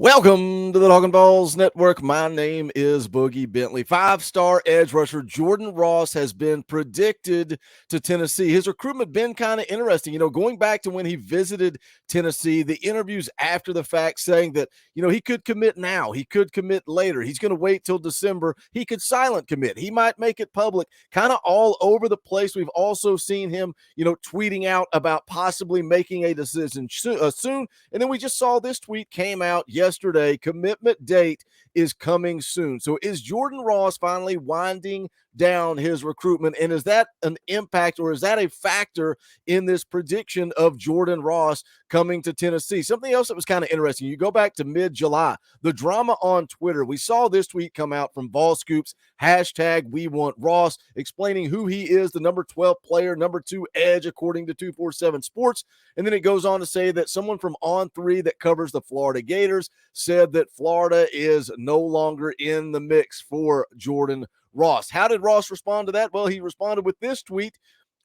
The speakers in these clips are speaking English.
Welcome to the Talkin VAWLS Network. My name is Boogie Bentley. Five-star edge rusher Jordan Ross has been predicted to Tennessee. His recruitment been kind of interesting. Going back to when he visited Tennessee, the interviews after the fact saying that, he could commit now. He could commit later. He's going to wait till December. He could silent commit. He might make it public. Kind of all over the place. We've also seen him, tweeting out about possibly making a decision soon. And then we just saw this tweet came out yesterday. Commitment date is coming soon. So is Jordan Ross finally winding down his recruitment? And is that an impact, or is that a factor in this prediction of Jordan Ross coming to Tennessee? Something else that was kind of interesting. You go back to mid-July, the drama on Twitter. We saw this tweet come out from Vol Scoops, #WeWantRoss, explaining who he is, the number 12 player, number 2 edge, according to 247 Sports. And then it goes on to say that someone from On3 that covers the Florida Gators said that Florida is no longer in the mix for Jordan Ross. How did Ross respond to that? Well, he responded with this tweet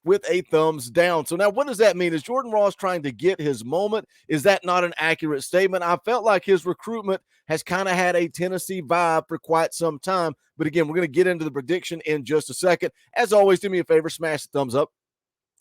with a thumbs down. So now what does that mean? Is Jordan Ross trying to get his moment? Is that not an accurate statement? I felt like his recruitment has kind of had a Tennessee vibe for quite some time. But again, we're going to get into the prediction in just a second. As always, do me a favor, smash the thumbs up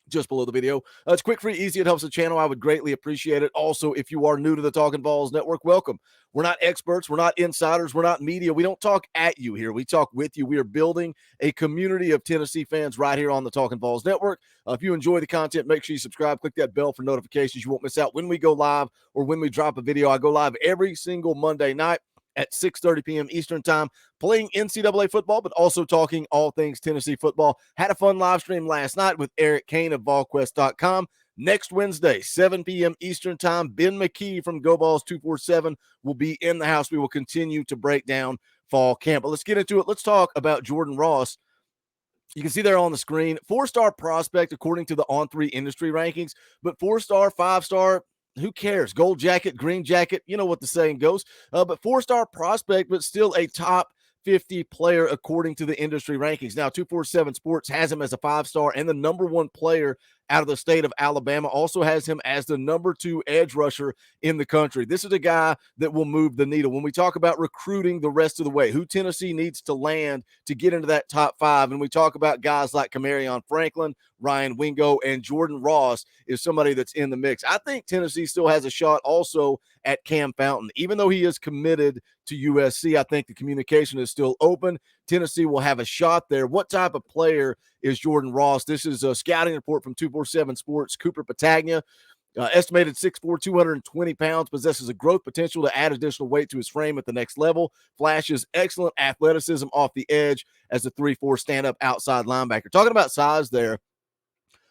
just below the video. It's quick, free, easy. It helps the channel. I would greatly appreciate it. Also, if you are new to the Talkin VAWLS Network, welcome. We're not experts. We're not insiders. We're not media. We don't talk at you here. We talk with you. We are building a community of Tennessee fans right here on the Talkin VAWLS Network. If you enjoy the content, make sure you subscribe. Click that bell for notifications. You won't miss out when we go live or when we drop a video. I go live every single Monday night at 6:30 p.m. Eastern time, playing NCAA football, but also talking all things Tennessee football. Had a fun live stream last night with Eric Kane of VolQuest.com. Next Wednesday, 7 p.m. Eastern time, Ben McKee from GoBalls247 will be in the house. We will continue to break down fall camp. But let's get into it. Let's talk about Jordan Ross. You can see there on the screen, 4-star prospect according to the On3 industry rankings, but 4-star, 5-star, who cares? Gold jacket, green jacket, you know what the saying goes. But 4-star prospect, but still a top 50 player according to the industry rankings. Now, 247 Sports has him as a 5-star and the number 1 player out of the state of Alabama. Also has him as the number 2 edge rusher in the country. This is a guy that will move the needle. When we talk about recruiting the rest of the way, who Tennessee needs to land to get into that top 5, and we talk about guys like Camarion Franklin, Ryan Wingo, and Jordan Ross is somebody that's in the mix. I think Tennessee still has a shot also at Cam Fountain. Even though he is committed to USC, I think the communication is still open. Tennessee will have a shot there. What type of player is Jordan Ross? This is a scouting report from 247 Sports. Cooper Patagna, estimated 6'4", 220 pounds, possesses a growth potential to add additional weight to his frame at the next level, flashes excellent athleticism off the edge as a 3-4 stand-up outside linebacker. Talking about size there,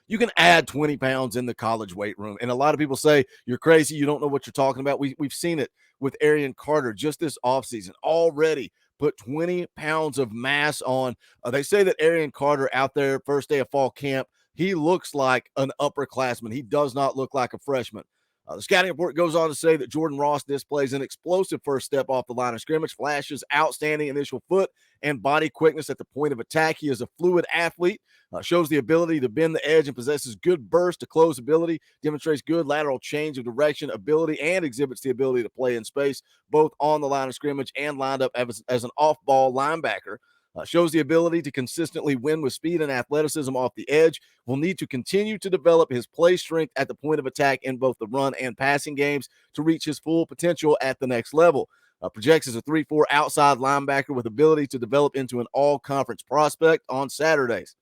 you can add 20 pounds in the college weight room. And a lot of people say, you're crazy, you don't know what you're talking about. We've seen it with Arian Carter just this offseason. Already put 20 pounds of mass on. They say that Arian Carter out there, first day of fall camp, he looks like an upperclassman. He does not look like a freshman. The scouting report goes on to say that Jordan Ross displays an explosive first step off the line of scrimmage, flashes outstanding initial foot and body quickness at the point of attack. He is a fluid athlete, shows the ability to bend the edge and possesses good burst to close ability, demonstrates good lateral change of direction ability, and exhibits the ability to play in space, both on the line of scrimmage and lined up as an off-ball linebacker. Shows the ability to consistently win with speed and athleticism off the edge. Will need to continue to develop his play strength at the point of attack in both the run and passing games to reach his full potential at the next level. Projects as a 3-4 outside linebacker with ability to develop into an all-conference prospect on Saturdays.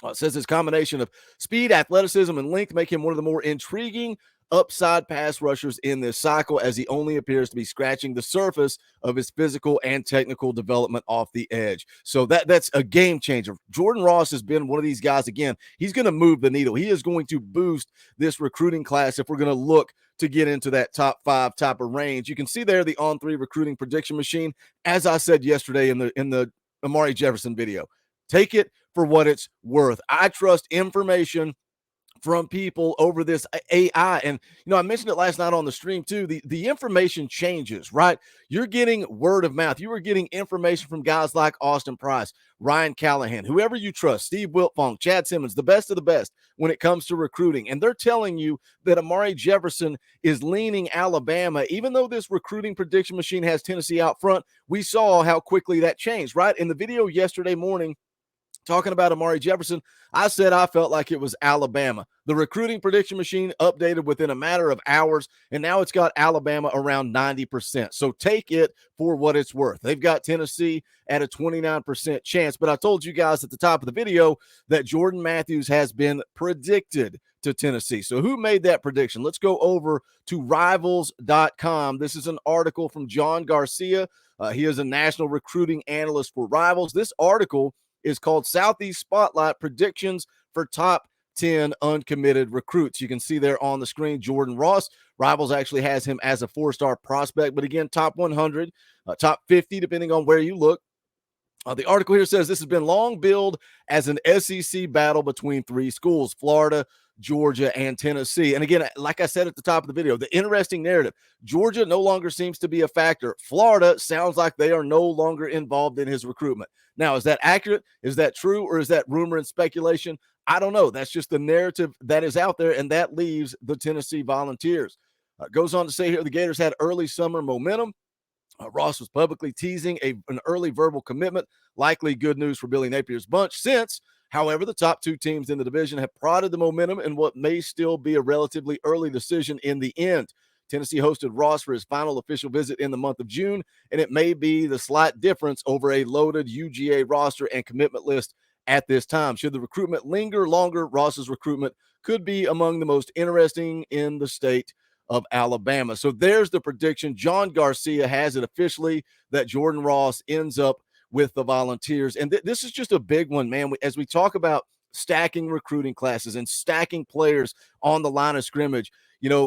It says his combination of speed, athleticism, and length make him one of the more intriguing upside pass rushers in this cycle, as he only appears to be scratching the surface of his physical and technical development off the edge. So that's a game changer. Jordan Ross has been one of these guys. Again, he's going to move the needle. He is going to boost this recruiting class if we're going to look to get into that top 5 type of range. You can see there the On3 recruiting prediction machine. As I said yesterday in the Amari Jefferson video, take it for what it's worth. I trust information from people over this AI. And, I mentioned it last night on the stream too. The information changes, right? You're getting word of mouth. You are getting information from guys like Austin Price, Ryan Callahan, whoever you trust, Steve Wiltfong, Chad Simmons, the best of the best when it comes to recruiting. And they're telling you that Amari Jefferson is leaning Alabama, even though this recruiting prediction machine has Tennessee out front. We saw how quickly that changed, right? In the video yesterday morning, talking about Amari Jefferson, I said I felt like it was Alabama. The recruiting prediction machine updated within a matter of hours, and now it's got Alabama around 90%. So take it for what it's worth. They've got Tennessee at a 29% chance, but I told you guys at the top of the video that Jordan Matthews has been predicted to Tennessee. So who made that prediction? Let's go over to rivals.com. This is an article from John Garcia. He is a national recruiting analyst for Rivals. This article is called Southeast Spotlight Predictions for Top 10 Uncommitted Recruits. You can see there on the screen Jordan Ross. Rivals actually has him as a 4-star prospect, but again, top 100, top 50, depending on where you look. The article here says this has been long billed as an SEC battle between 3 schools, Florida, Georgia, and Tennessee. And again, like I said at the top of the video, the interesting narrative, Georgia no longer seems to be a factor. Florida sounds like they are no longer involved in his recruitment. Now, is that accurate? Is that true? Or is that rumor and speculation? I don't know. That's just the narrative that is out there, and that leaves the Tennessee Volunteers. Goes on to say here, the Gators had early summer momentum. Ross was publicly teasing an early verbal commitment, likely good news for Billy Napier's bunch since, however, the top 2 teams in the division have prodded the momentum in what may still be a relatively early decision in the end. Tennessee hosted Ross for his final official visit in the month of June, and it may be the slight difference over a loaded UGA roster and commitment list at this time. Should the recruitment linger longer, Ross's recruitment could be among the most interesting in the state of Alabama. So there's the prediction. John Garcia has it officially that Jordan Ross ends up with the Volunteers. And this is just a big one, man. As we talk about stacking recruiting classes and stacking players on the line of scrimmage,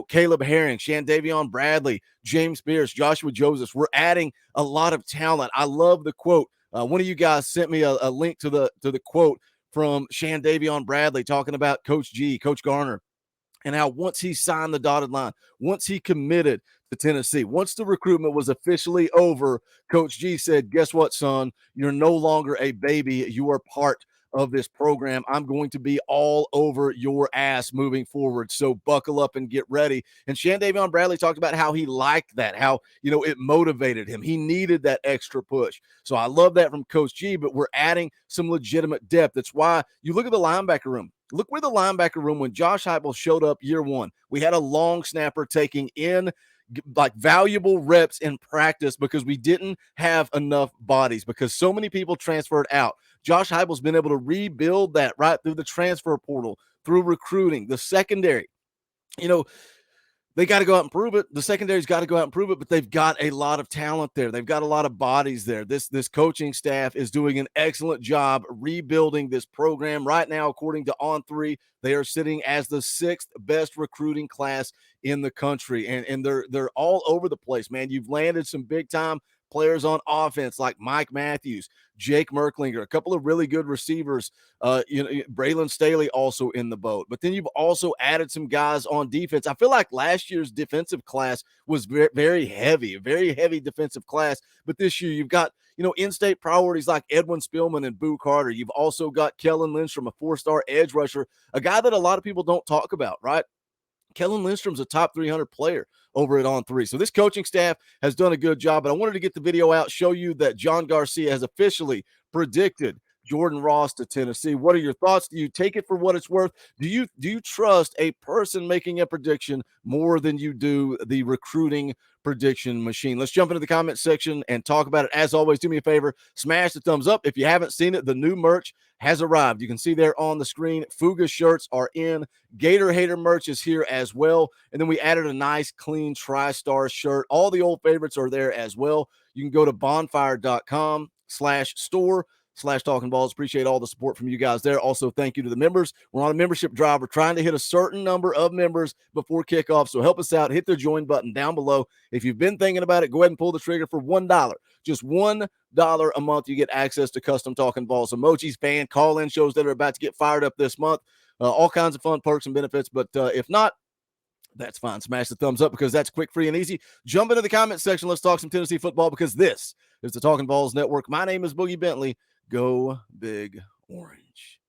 Caleb Herring, Shandavion Bradley, James Pierce, Joshua Joseph, we're adding a lot of talent. I love the quote. One of you guys sent me a link to the quote from Shandavion Bradley talking about Coach Garner, and how once he signed the dotted line, once he committed to Tennessee, once the recruitment was officially over, Coach G said, guess what, son? You're no longer a baby. You are part of this program. I'm going to be all over your ass moving forward. So buckle up and get ready. And Shandavion Bradley talked about how he liked that, how, it motivated him. He needed that extra push. So I love that from Coach G, but we're adding some legitimate depth. That's why you look at the linebacker room. Look where the linebacker room, when Josh Heupel showed up year 1, we had a long snapper taking in like valuable reps in practice because we didn't have enough bodies, because so many people transferred out. Josh Heupel's been able to rebuild that right through the transfer portal, through recruiting, the secondary. They got to go out and prove it. The secondary's got to go out and prove it, but they've got a lot of talent there. They've got a lot of bodies there. This coaching staff is doing an excellent job rebuilding this program. Right now, according to On3, they are sitting as the 6th best recruiting class in the country, and they're all over the place, man. You've landed some big-time players on offense like Mike Matthews, Jake Merklinger, a couple of really good receivers, Braylon Staley also in the boat. But then you've also added some guys on defense. I feel like last year's defensive class was very, very heavy, a very heavy defensive class. But this year you've got, in-state priorities like Edwin Spillman and Boo Carter. You've also got Kellen Lindstrom, a 4-star edge rusher, a guy that a lot of people don't talk about, right? Kellen Lindstrom's a top 300 player over at On3. So this coaching staff has done a good job, but I wanted to get the video out, show you that John Garcia has officially predicted Jordan Ross to Tennessee. What are your thoughts? Do you take it for what it's worth? Do you trust a person making a prediction more than you do the recruiting prediction machine? Let's jump into the comment section and talk about it. As always, do me a favor, smash the thumbs up. If you haven't seen it, the new merch has arrived. You can see there on the screen, Fuga shirts are in. Gator Hater merch is here as well. And then we added a nice, clean TriStar shirt. All the old favorites are there as well. You can go to bonfire.com/store/Talkin VAWLS. Appreciate all the support from you guys there. Also, thank you to the members. We're on a membership drive. We're trying to hit a certain number of members before kickoff. So help us out. Hit the join button down below. If you've been thinking about it, go ahead and pull the trigger for $1. Just $1 a month. You get access to custom Talkin VAWLS emojis, fan call-in shows that are about to get fired up this month. all kinds of fun perks and benefits. But if not, that's fine. Smash the thumbs up because that's quick, free, and easy. Jump into the comment section. Let's talk some Tennessee football because this is the Talkin VAWLS Network. My name is Boogie Bentley. Go Big Orange.